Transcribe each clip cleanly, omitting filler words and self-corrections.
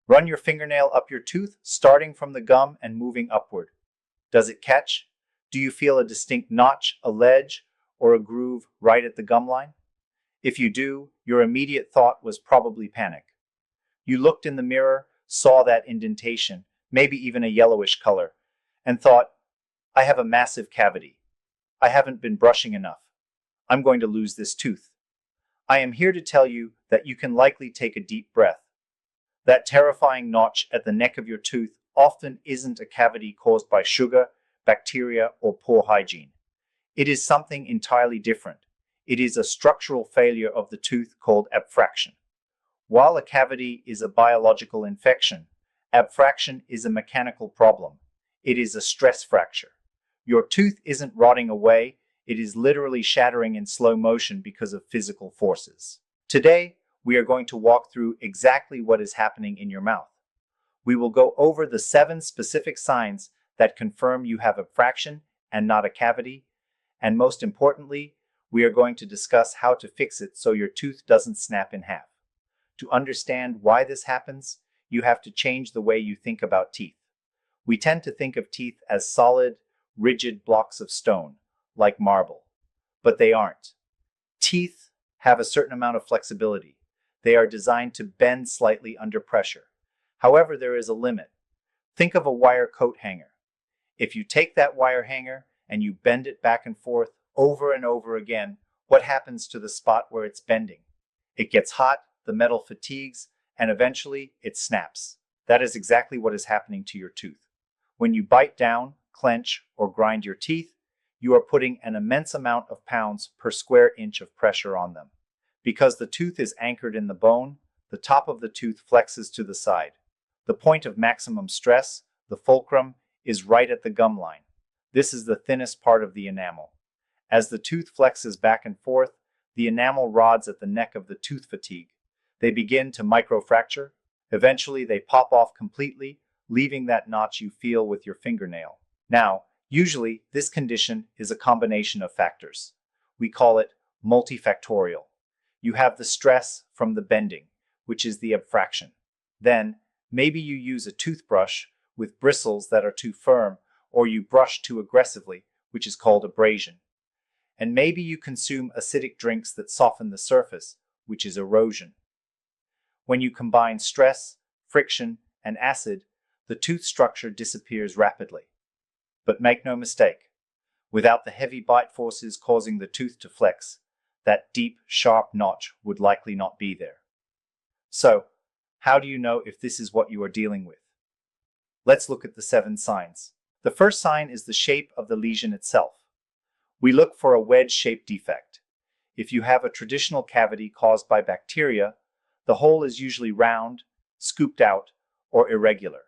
Run your fingernail up your tooth, starting from the gum and moving upward. Does it catch? Do you feel a distinct notch, a ledge, or a groove right at the gum line? If you do, your immediate thought was probably panic. You looked in the mirror, saw that indentation, maybe even a yellowish color, and thought, I have a massive cavity. I haven't been brushing enough. I'm going to lose this tooth. I am here to tell you that you can likely take a deep breath. That terrifying notch at the neck of your tooth often isn't a cavity caused by sugar, bacteria, or poor hygiene. It is something entirely different. It is a structural failure of the tooth called abfraction. While a cavity is a biological infection, abfraction is a mechanical problem. It is a stress fracture. Your tooth isn't rotting away, it is literally shattering in slow motion because of physical forces. Today, we are going to walk through exactly what is happening in your mouth. We will go over the 7 specific signs that confirm you have abfraction and not a cavity, and most importantly, we are going to discuss how to fix it so your tooth doesn't snap in half. To understand why this happens, you have to change the way you think about teeth. We tend to think of teeth as solid, rigid blocks of stone, like marble. But they aren't. Teeth have a certain amount of flexibility. They are designed to bend slightly under pressure. However, there is a limit. Think of a wire coat hanger. If you take that wire hanger and you bend it back and forth over and over again, what happens to the spot where it's bending? It gets hot, the metal fatigues, and eventually it snaps. That is exactly what is happening to your tooth. When you bite down, clench, or grind your teeth, you are putting an immense amount of pounds per square inch of pressure on them. Because the tooth is anchored in the bone, the top of the tooth flexes to the side. The point of maximum stress, the fulcrum, is right at the gum line. This is the thinnest part of the enamel. As the tooth flexes back and forth, the enamel rods at the neck of the tooth fatigue. They begin to microfracture. Eventually, they pop off completely, leaving that notch you feel with your fingernail. Now, usually, this condition is a combination of factors. We call it multifactorial. You have the stress from the bending, which is the abfraction. Then, maybe you use a toothbrush with bristles that are too firm, or you brush too aggressively, which is called abrasion. And maybe you consume acidic drinks that soften the surface, which is erosion. When you combine stress, friction, and acid, the tooth structure disappears rapidly. But make no mistake, without the heavy bite forces causing the tooth to flex, that deep, sharp notch would likely not be there. So, how do you know if this is what you are dealing with? Let's look at the 7 signs. The first sign is the shape of the lesion itself. We look for a wedge-shaped defect. If you have a traditional cavity caused by bacteria, the hole is usually round, scooped out, or irregular.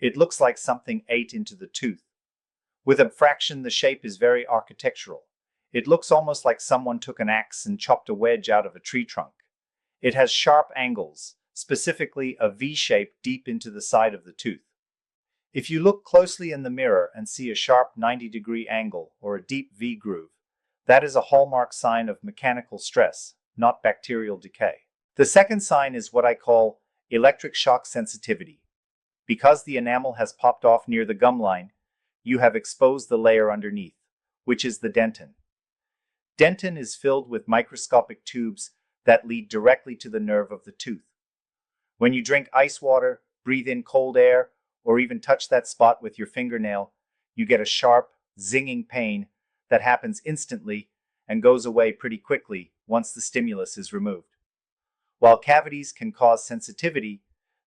It looks like something ate into the tooth. With abfraction, the shape is very architectural. It looks almost like someone took an axe and chopped a wedge out of a tree trunk. It has sharp angles, specifically a V shape deep into the side of the tooth. If you look closely in the mirror and see a sharp 90-degree angle or a deep V groove, that is a hallmark sign of mechanical stress, not bacterial decay. The second sign is what I call electric shock sensitivity. Because the enamel has popped off near the gum line, you have exposed the layer underneath, which is the dentin. Dentin is filled with microscopic tubes that lead directly to the nerve of the tooth. When you drink ice water, breathe in cold air, or even touch that spot with your fingernail, you get a sharp, zinging pain that happens instantly and goes away pretty quickly once the stimulus is removed. While cavities can cause sensitivity,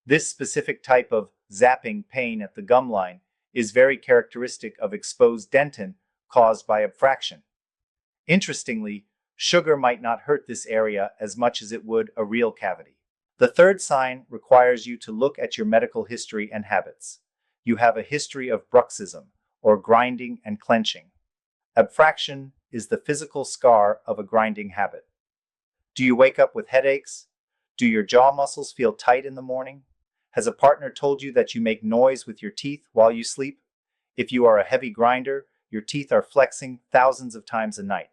this specific type of zapping pain at the gum line is very characteristic of exposed dentin caused by abfraction. Interestingly, sugar might not hurt this area as much as it would a real cavity. The third sign requires you to look at your medical history and habits. You have a history of bruxism, or grinding and clenching. Abfraction is the physical scar of a grinding habit. Do you wake up with headaches? Do your jaw muscles feel tight in the morning? Has a partner told you that you make noise with your teeth while you sleep? If you are a heavy grinder, your teeth are flexing thousands of times a night.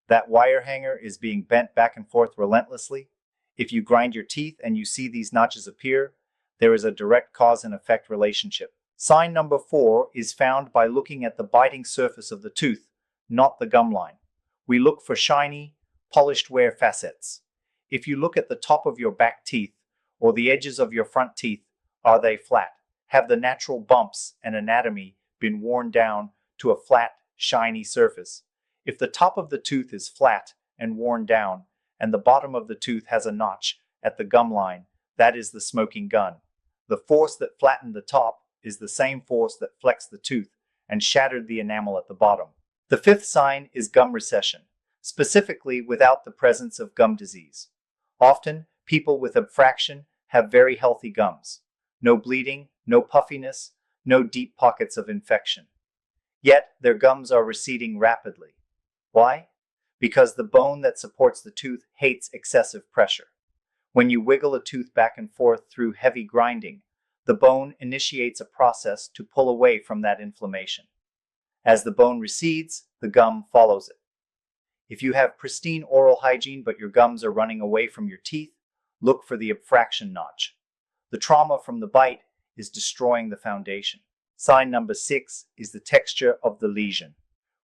That wire hanger is being bent back and forth relentlessly. If you grind your teeth and you see these notches appear, There is a direct cause and effect relationship. Sign number 4 is found by looking at the biting surface of the tooth, not the gum line. We look for shiny, polished wear facets. If you look at the top of your back teeth or the edges of your front teeth, are they flat? Have the natural bumps and anatomy been worn down to a flat, shiny surface? If the top of the tooth is flat and worn down, and the bottom of the tooth has a notch at the gum line, that is the smoking gun. The force that flattened the top is the same force that flexed the tooth and shattered the enamel at the bottom. The 5th sign is gum recession, specifically without the presence of gum disease. Often, people with abfraction have very healthy gums. No bleeding, no puffiness, no deep pockets of infection. Yet, their gums are receding rapidly. Why? Because the bone that supports the tooth hates excessive pressure. When you wiggle a tooth back and forth through heavy grinding, the bone initiates a process to pull away from that inflammation. As the bone recedes, the gum follows it. If you have pristine oral hygiene but your gums are running away from your teeth, look for the abfraction notch. The trauma from the bite is destroying the foundation. Sign number 6 is the texture of the lesion.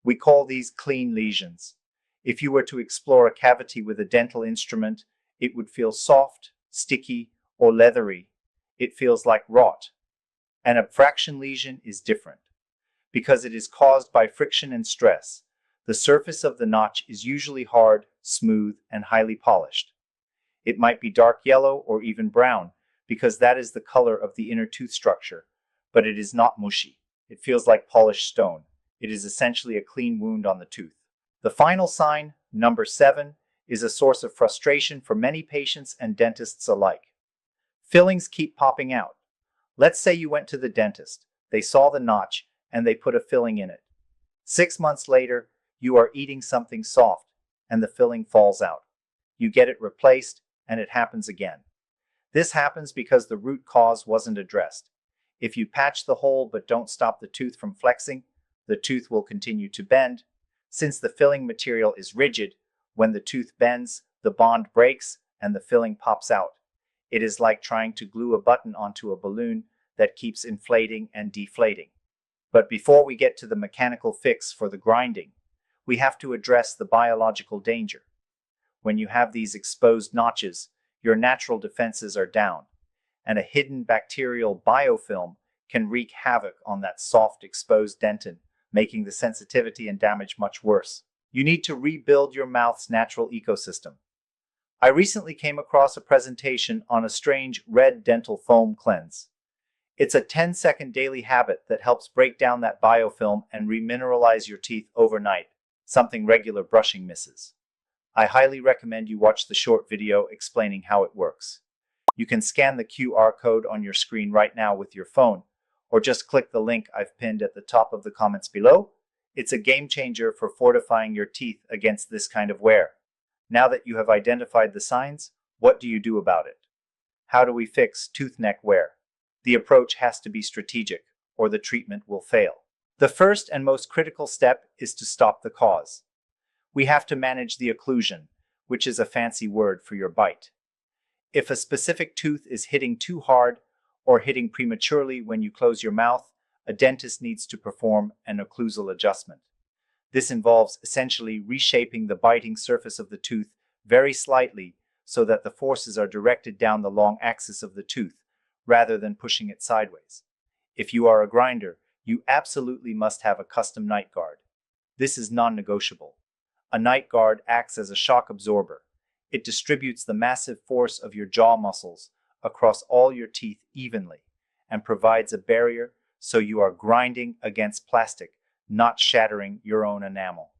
We call these clean lesions. If you were to explore a cavity with a dental instrument, it would feel soft, sticky, or leathery. It feels like rot. An abfraction lesion is different. Because it is caused by friction and stress, the surface of the notch is usually hard, smooth, and highly polished. It might be dark yellow or even brown, because that is the color of the inner tooth structure, but it is not mushy. It feels like polished stone. It is essentially a clean wound on the tooth. The final sign, number 7, is a source of frustration for many patients and dentists alike. Fillings keep popping out. Let's say you went to the dentist, they saw the notch, and they put a filling in it. 6 months later, you are eating something soft, and the filling falls out. You get it replaced, and it happens again. This happens because the root cause wasn't addressed. If you patch the hole but don't stop the tooth from flexing, the tooth will continue to bend. Since the filling material is rigid, when the tooth bends, the bond breaks and the filling pops out. It is like trying to glue a button onto a balloon that keeps inflating and deflating. But before we get to the mechanical fix for the grinding, we have to address the biological danger. When you have these exposed notches, your natural defenses are down, and a hidden bacterial biofilm can wreak havoc on that soft exposed dentin, making the sensitivity and damage much worse. You need to rebuild your mouth's natural ecosystem. I recently came across a presentation on a strange red dental foam cleanse. It's a 10-second daily habit that helps break down that biofilm and remineralize your teeth overnight, something regular brushing misses. I highly recommend you watch the short video explaining how it works. You can scan the QR code on your screen right now with your phone, or just click the link I've pinned at the top of the comments below. It's a game changer for fortifying your teeth against this kind of wear. Now that you have identified the signs, what do you do about it? How do we fix tooth neck wear? The approach has to be strategic, or the treatment will fail. The first and most critical step is to stop the cause. We have to manage the occlusion, which is a fancy word for your bite. If a specific tooth is hitting too hard or hitting prematurely when you close your mouth, a dentist needs to perform an occlusal adjustment. This involves essentially reshaping the biting surface of the tooth very slightly so that the forces are directed down the long axis of the tooth rather than pushing it sideways. If you are a grinder, you absolutely must have a custom night guard. This is non-negotiable. A night guard acts as a shock absorber. It distributes the massive force of your jaw muscles across all your teeth evenly and provides a barrier so you are grinding against plastic, not shattering your own enamel.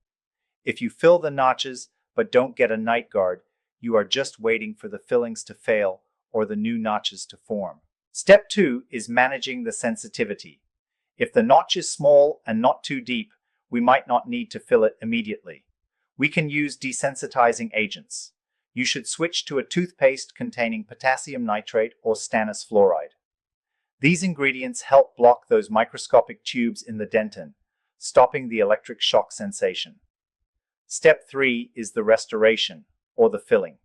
If you fill the notches but don't get a night guard, you are just waiting for the fillings to fail or the new notches to form. Step 2 is managing the sensitivity. If the notch is small and not too deep, we might not need to fill it immediately. We can use desensitizing agents. You should switch to a toothpaste containing potassium nitrate or stannous fluoride. These ingredients help block those microscopic tubes in the dentin, stopping the electric shock sensation. Step 3 is the restoration, or the filling.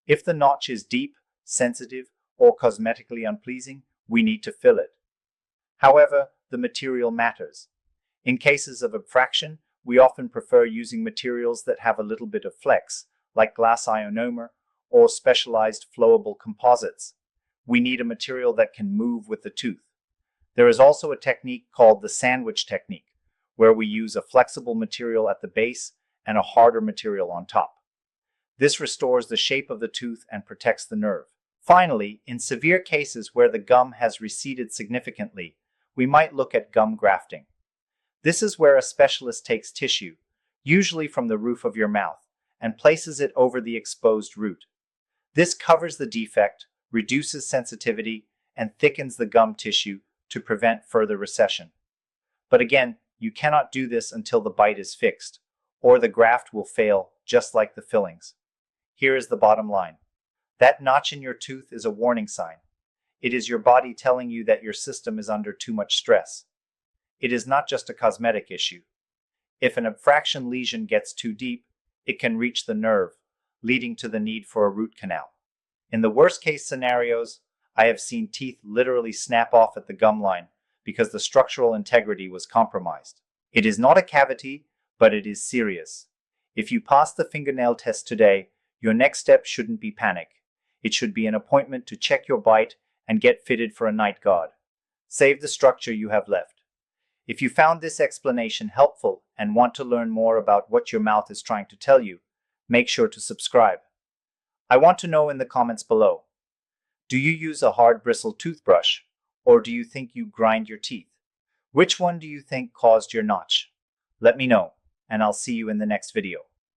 If the notch is deep, sensitive, or cosmetically unpleasing, we need to fill it. However, the material matters. In cases of abfraction, we often prefer using materials that have a little bit of flex, like glass ionomer or specialized flowable composites. We need a material that can move with the tooth. There is also a technique called the sandwich technique, where we use a flexible material at the base and a harder material on top. This restores the shape of the tooth and protects the nerve. Finally, in severe cases where the gum has receded significantly, we might look at gum grafting. This is where a specialist takes tissue, usually from the roof of your mouth, and places it over the exposed root. This covers the defect, reduces sensitivity, and thickens the gum tissue to prevent further recession. But again, you cannot do this until the bite is fixed, or the graft will fail just like the fillings. Here is the bottom line. That notch in your tooth is a warning sign. It is your body telling you that your system is under too much stress. It is not just a cosmetic issue. If an abfraction lesion gets too deep, it can reach the nerve, leading to the need for a root canal. In the worst case scenarios, I have seen teeth literally snap off at the gum line because the structural integrity was compromised. It is not a cavity, but it is serious. If you pass the fingernail test today, your next step shouldn't be panic. It should be an appointment to check your bite and get fitted for a night guard. Save the structure you have left. If you found this explanation helpful and want to learn more about what your mouth is trying to tell you, make sure to subscribe. I want to know in the comments below. Do you use a hard bristle toothbrush, or do you think you grind your teeth? Which one do you think caused your notch? Let me know, and I'll see you in the next video.